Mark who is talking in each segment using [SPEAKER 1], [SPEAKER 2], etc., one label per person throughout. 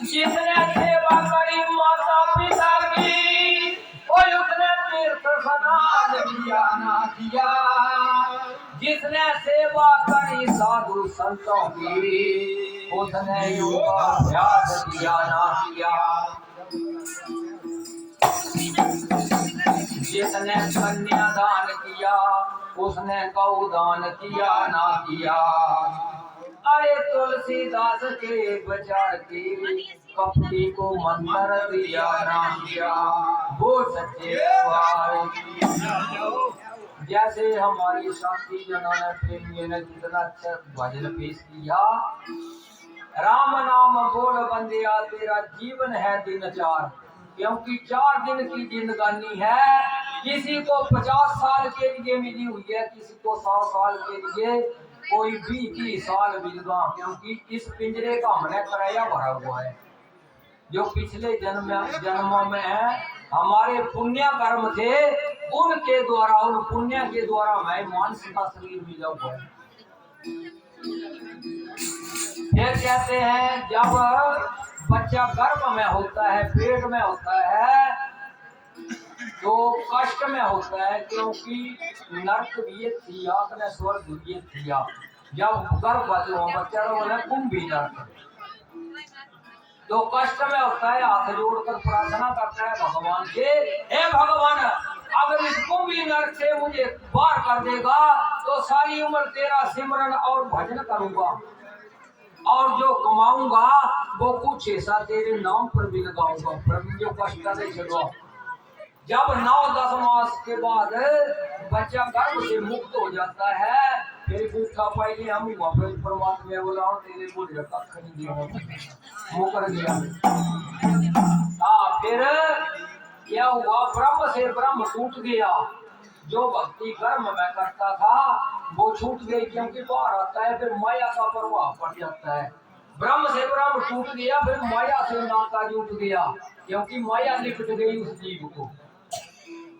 [SPEAKER 1] जिसने सेवा करी माता पिता की, कोई उसने तीर्थ स्नान किया ना किया। जिसने सेवा करी साधु संतों की, उसने योगाभ्यास किया ना किया। जिसने कन्यादान किया, उसने गौदान किया ना किया। अरे तुलसीदास के विचार की, कपटी को मंत्र दिया ना दिया। वो सच्चे जैसे हमारी शांति जनों ने प्रेमियों ने जितना अच्छा भजन पेश किया, राम नाम बोल बंदिया तेरा जीवन है दिन चार। क्योंकि 4 दिन की जिंदगानी है। किसी को 50 साल के लिए मिली हुई है, किसी को 100 साल के लिए, कोई 20 साल मिलगा। क्योंकि इस पिंजरे का हमने किराया भरा हुआ है। जो पिछले जन्मों में है हमारे पुण्य कर्म थे, उनके द्वारा, उन पुण्य के द्वारा हमें मानसिक का शरीर मिला हुआ है। फिर कहते हैं जब बच्चा गर्भ में होता है, पेट में होता है, तो कष्ट में होता है। क्योंकि नरक भी थिया ने स्वर्ग भी थिया। जब गर्भ बच्चा बोले कुंभी नरक, तो कष्ट में होता है। हाथ जोड़कर प्रार्थना करता है भगवान से, हे भगवान अगर इस कुंभी नरक से मुझे पार कर देगा तो सारी उम्र तेरा सिमरन और भजन करूंगा, और जो कमाऊंगा वो कुछ ऐसा तेरे नाम पर भी लगाऊंगा। प्रभु जो कष्ट करे चलो। जब 9-10 मास के बाद बच्चा गर्भ से मुक्त हो जाता है, फिर पूछा पहले हम वापस परमात्मा बोला तेरे बुढ़े का खरीद मुकर गया। फिर क्या हुआ, ब्रह्म से ब्रह्म टूट गया। जो भक्ति कर्म में करता था वो छूट गई। क्योंकि बाहर आता है फिर माया का प्रभाव पड़ जाता है। ब्रह्म से ब्रह्म टूट गया, फिर माया से नाता जुट गया। क्योंकि माया लिपट गई उस जीव को।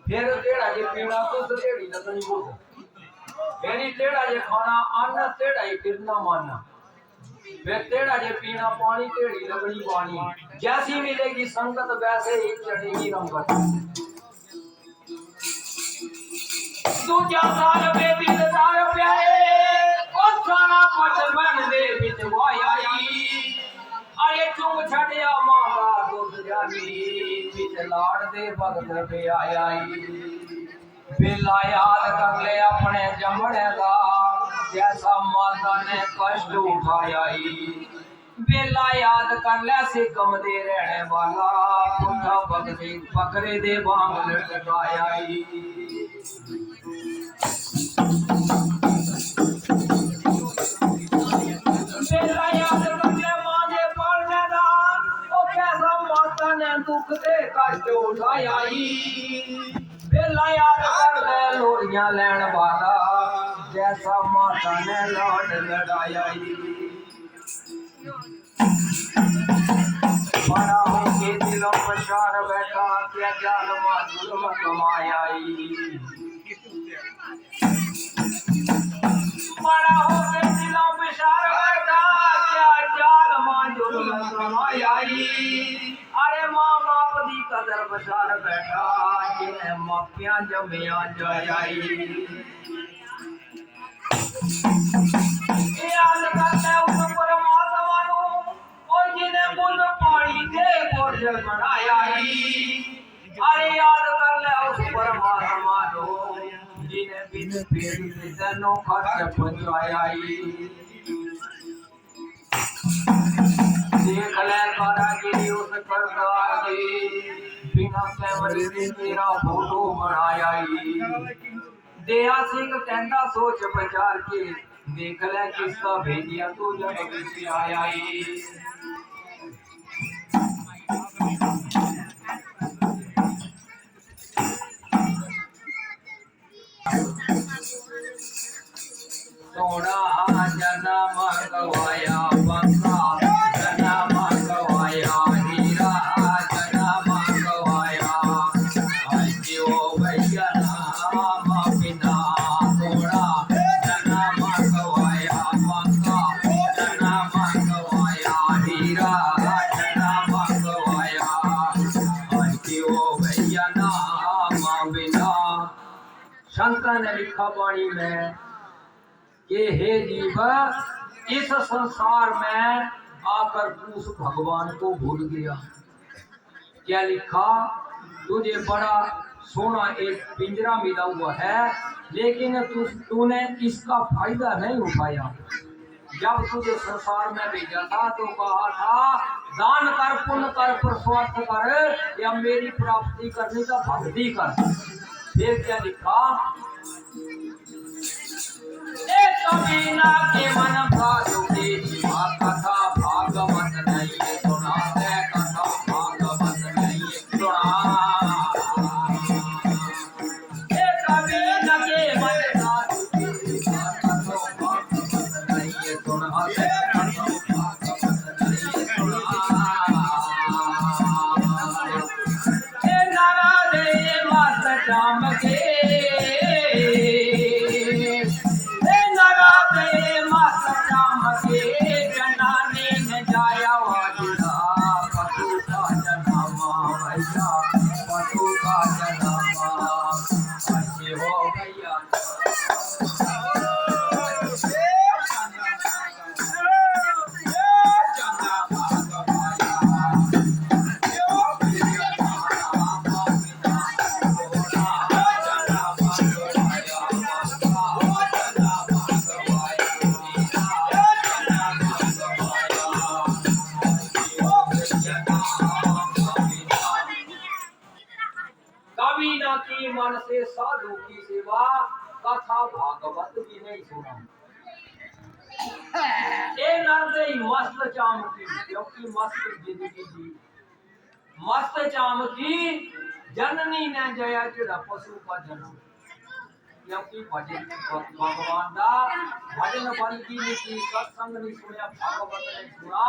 [SPEAKER 1] फिर टेढ़ा जे पीना तो टेढ़ी लगनी वो, फिर टेढ़ा जे खाना अन्न, टेढ़ा ही फिरना मानना। फिर टेढ़ा जे पीना पानी, टेढ़ी लगनी पानी। जैसी मिलेगी संगत वैसे ही चढ़ेगी रंगत। दूजा साल में दिलदार प्यारे, और सारा बचपन दे बितवाई। अरे चुम छड़िया मांगा दूध जानी, बिच लाड़ दे भगत पे आई। बेला याद कर ले अपने जमने का, जैसा माता ने कष्ट उठाया। बेला याद कर ले सिकम दे रहने वाला, पुट्ठा बकरे दे बांग लटकाया। बेला याद कर ले मां दे पालने दा, ओ कैसा माता ने दुख दे कष्ट उठाया। बेला याद कर ले लोरियां लैन वाला, जैसा माता ने लाड लड़ाया। बड़ा होके दिलों पर शार बैठा, क्या जालमा जुल्म कमाया। बड़ा होके दिलों पे शार बैठा, क्या जालमा जुल्म कमाया। अरे मां बाप दी कदर बचार बैठा, जिन्हें मापियां जमिया जाई। याद करते उस परमात्मा नु, और जिन्हें बुद्ध पानी दे बोझ बनाया। अरे याद कर ले उस परमात्मा नु, जिन्हें बिन पेड़ तेनों खर्च पहुंचाया। देख ले कारागिरी उस करतार दी, बिना कैमरे दे तेरा फोटो बनाया। दया सिंह कहता सोच विचार के, देख ले किसका भेजिया तू जब किसी आया। सोना जन्म गवाया बंगा, जन्म गवाया हीरा, जन्म गवाया जो भैया नाम बिना। सोना जन्म गवाया बंगा, जन्म दादा ने लिखा वाणी में कि हे जीव, इस संसार में आकर तू उस भगवान को भूल गया। क्या लिखा? तुझे बड़ा सोना एक पिंजरा मिला हुआ है, लेकिन तूने इसका फायदा नहीं उठाया। जब तुझे संसार में भेजा था तो कहा था दान कर, पुण्य कर, पुरुषार्थ कर, या मेरी प्राप्ति करने का भक्ति कर। फिर क्या लिखा? कबीना के मन भागोगे जीवा कथा भागवत नहीं सुना, कथा भागवत नहीं सुना। कबीना के मन भागोगे जीवा कथा भागवत नहीं सुना, कथा भागवत नहीं सुना। नारा दे मत जाम के की मन से साधु की सेवा, कथा भागवत भी नहीं सुना। मस्त चाम की, क्योंकि मस्त जिंदगी जी, मस्त चाम की जननी ने जया चिड़ा पशु का जन्म। क्योंकि भजन भगवान दा भजन बल की नीति, सत्संग नहीं सुना, भागवत नहीं सुना,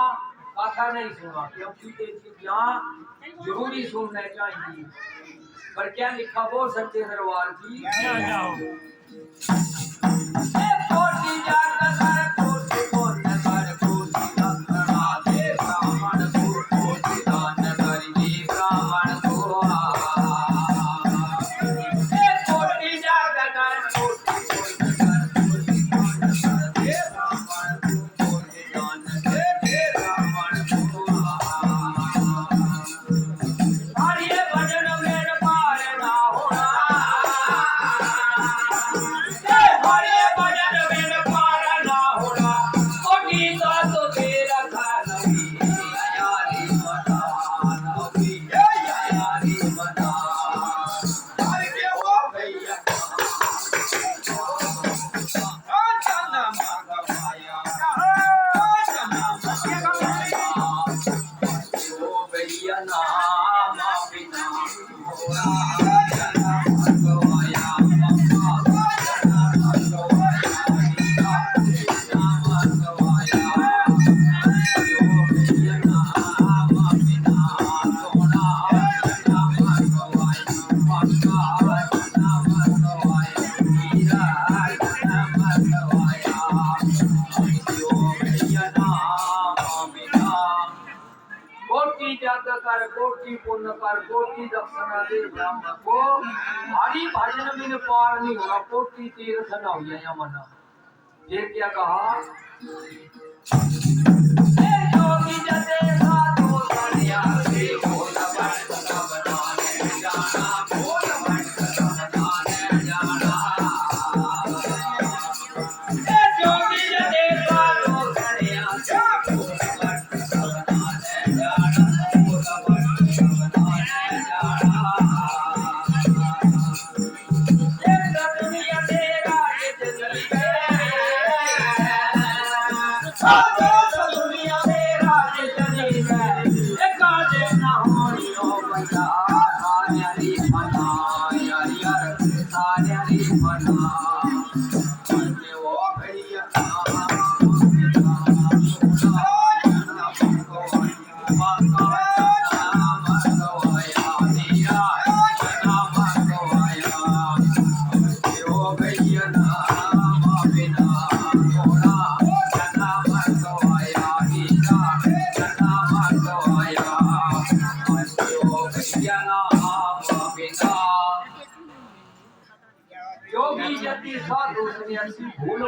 [SPEAKER 1] कथा नहीं सुना, क्योंकि ये चीजें जरूरी सुनने चाहिए। पर क्या लिखा वो सच्चे दरबार की? कर कोटि पुण्य कर, कोटि दक्षिणा दे ब्राह्मण को, हरि भजन बिन पार नहीं होगा, कोटि तीर्थ न हो या मन। ये क्या कहा? जोगी जते साधु सन्या से बोल बंद बनाने जाना, बोल बंद बनाने जाना। जोगी जते साधु सन्या से बोल बंद बनाने जाना,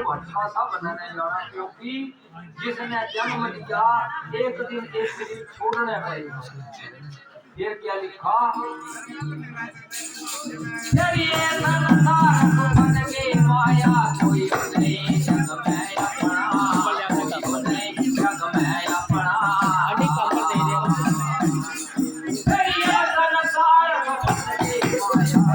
[SPEAKER 1] भट्ठा सा बनाने जाना, क्योंकि जिसने जन्म दिया एक दिन एक शरीर छोड़ने पड़ेगा। फिर क्या लिखा, फिर ये संसार बन के माया, कोई नहीं जग में अपना, कोई नहीं जग में अपना। फिर ये संसार बन के माया,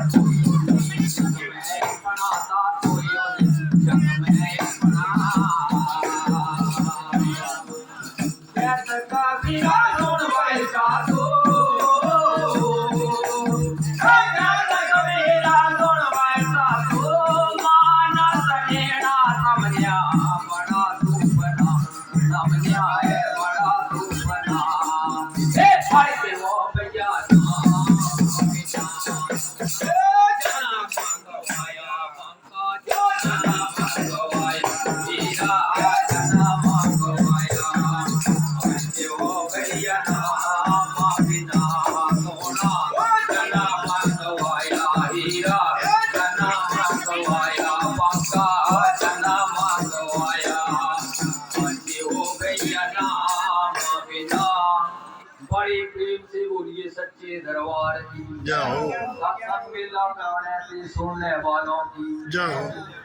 [SPEAKER 1] बड़ी प्रेम से बोलिए सच्चे दरबार की
[SPEAKER 2] जाओ
[SPEAKER 1] सत्संग मेला गाने से सुनने वालों की
[SPEAKER 2] जाओ।